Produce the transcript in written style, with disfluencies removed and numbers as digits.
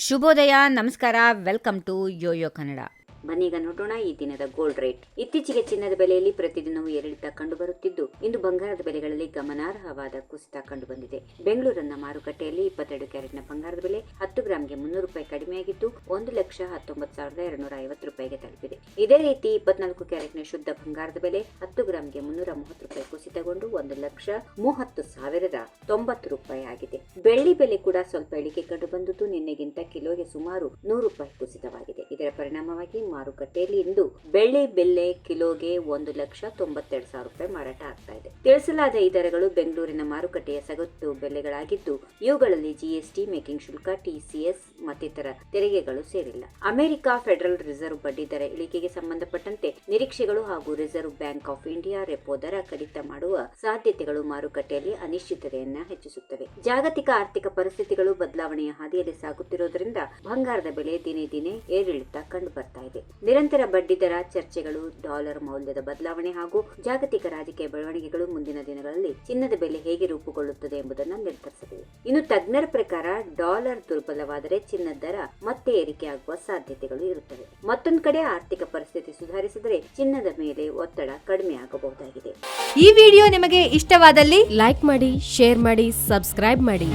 ಶುಭೋದಯ, ನಮಸ್ಕಾರ, welcome to Yoyo Kannada. ಬನ್ನೀಗ ನೋಡೋಣ ಈ ದಿನದ ಗೋಲ್ಡ್ ರೇಟ್. ಇತ್ತೀಚೆಗೆ ಚಿನ್ನದ ಬೆಲೆಯಲ್ಲಿ ಪ್ರತಿದಿನವೂ ಏರಿಳಿತ ಕಂಡು ಬರುತ್ತಿದ್ದು, ಇಂದು ಬಂಗಾರದ ಬೆಲೆಗಳಲ್ಲಿ ಗಮನಾರ್ಹವಾದ ಕುಸಿತ ಕಂಡು ಬಂದಿದೆ. ಬೆಂಗಳೂರಿನ ಮಾರುಕಟ್ಟೆಯಲ್ಲಿ 22 ಕ್ಯಾರೆಟ್ನ ಬಂಗಾರದ ಬೆಲೆ 10 ಗ್ರಾಂಗೆ 300 ರೂಪಾಯಿ ಕಡಿಮೆಯಾಗಿದ್ದು 1,19,250 ರೂಪಾಯಿಗೆ ತಲುಪಿದೆ. ಇದೇ ರೀತಿ 24 ಕ್ಯಾರೆಟ್ನ ಶುದ್ಧ ಬಂಗಾರದ ಬೆಲೆ 10 ಗ್ರಾಂಗೆ 330 ರೂಪಾಯಿ ಕುಸಿತಗೊಂಡು 1,30,90,090 ರೂಪಾಯಿ ಆಗಿದೆ. ಬೆಳ್ಳಿ ಬೆಲೆ ಕೂಡ ಸ್ವಲ್ಪ ಇಳಿಕೆ ಕಂಡು ಬಂದಿದ್ದು, ನಿನ್ನೆಗಿಂತ ಕಿಲೋಗೆ ಸುಮಾರು 100 ರೂಪಾಯಿ ಕುಸಿತವಾಗಿದೆ. ಇದರ ಪರಿಣಾಮವಾಗಿ ಮಾರುಕಟ್ಟೆಯಲ್ಲಿ ಇಂದು ಬೆಳ್ಳಿ ಬೆಲೆ ಕಿಲೋಗೆ 1,92,000 ರೂಪಾಯಿ ಮಾರಾಟ ಆಗ್ತಾ ಇದೆ. ತಿಳಿಸಲಾದ ಈ ದರಗಳು ಬೆಂಗಳೂರಿನ ಮಾರುಕಟ್ಟೆಯ ಸಗಟು ಬೆಲೆಗಳಾಗಿದ್ದು, ಇವುಗಳಲ್ಲಿ ಜಿಎಸ್ಟಿ, ಮೇಕಿಂಗ್ ಶುಲ್ಕ, ಟಿಸಿಎಸ್ ಮತ್ತಿತರ ತೆರಿಗೆಗಳು ಸೇರಿಲ್ಲ. ಅಮೆರಿಕ ಫೆಡರಲ್ ರಿಸರ್ವ್ ಬಡ್ಡಿ ದರ ಇಳಿಕೆಗೆ ಸಂಬಂಧಪಟ್ಟಂತೆ ನಿರೀಕ್ಷೆಗಳು ಹಾಗೂ reserve bank of India repo ದರ ಕಡಿತ ಮಾಡುವ ಸಾಧ್ಯತೆಗಳು ಮಾರುಕಟ್ಟೆಯಲ್ಲಿ ಅನಿಶ್ಚಿತತೆಯನ್ನ ಹೆಚ್ಚಿಸುತ್ತವೆ. ಜಾಗತಿಕ ಆರ್ಥಿಕ ಪರಿಸ್ಥಿತಿಗಳು ಬದಲಾವಣೆಯ ಹಾದಿಯಲ್ಲಿ ಸಾಗುತ್ತಿರುವುದರಿಂದ ಬಂಗಾರದ ಬೆಲೆ ದಿನೇ ದಿನೇ ಏರಿಳಿತ ಕಂಡು ಬರ್ತಾ ಇದೆ. ನಿರಂತರ ಬಡ್ಡಿ ದರ ಚರ್ಚೆಗಳು, ಡಾಲರ್ ಮೌಲ್ಯದ ಬದಲಾವಣೆ ಹಾಗೂ ಜಾಗತಿಕ ರಾಜಕೀಯ ಬೆಳವಣಿಗೆಗಳು ಮುಂದಿನ ದಿನಗಳಲ್ಲಿ ಚಿನ್ನದ ಬೆಲೆ ಹೇಗೆ ರೂಪುಗೊಳ್ಳುತ್ತದೆ ಎಂಬುದನ್ನು ನಿರ್ಧರಿಸಲಿವೆ. ಇನ್ನು ತಜ್ಞರ ಪ್ರಕಾರ ಡಾಲರ್ ದುರ್ಬಲವಾದರೆ ಚಿನ್ನದ ದರ ಮತ್ತೆ ಏರಿಕೆಯಾಗುವ ಸಾಧ್ಯತೆಗಳು ಇರುತ್ತವೆ. ಮತ್ತೊಂದು ಕಡೆ ಆರ್ಥಿಕ ಪರಿಸ್ಥಿತಿ ಸುಧಾರಿಸಿದರೆ ಚಿನ್ನದ ಮೇಲೆ ಒತ್ತಡ ಕಡಿಮೆಯಾಗಬಹುದಾಗಿದೆ. ಈ ವಿಡಿಯೋ ನಿಮಗೆ ಇಷ್ಟವಾದಲ್ಲಿ ಲೈಕ್ ಮಾಡಿ, ಶೇರ್ ಮಾಡಿ, ಸಬ್ಸ್ಕ್ರೈಬ್ ಮಾಡಿ.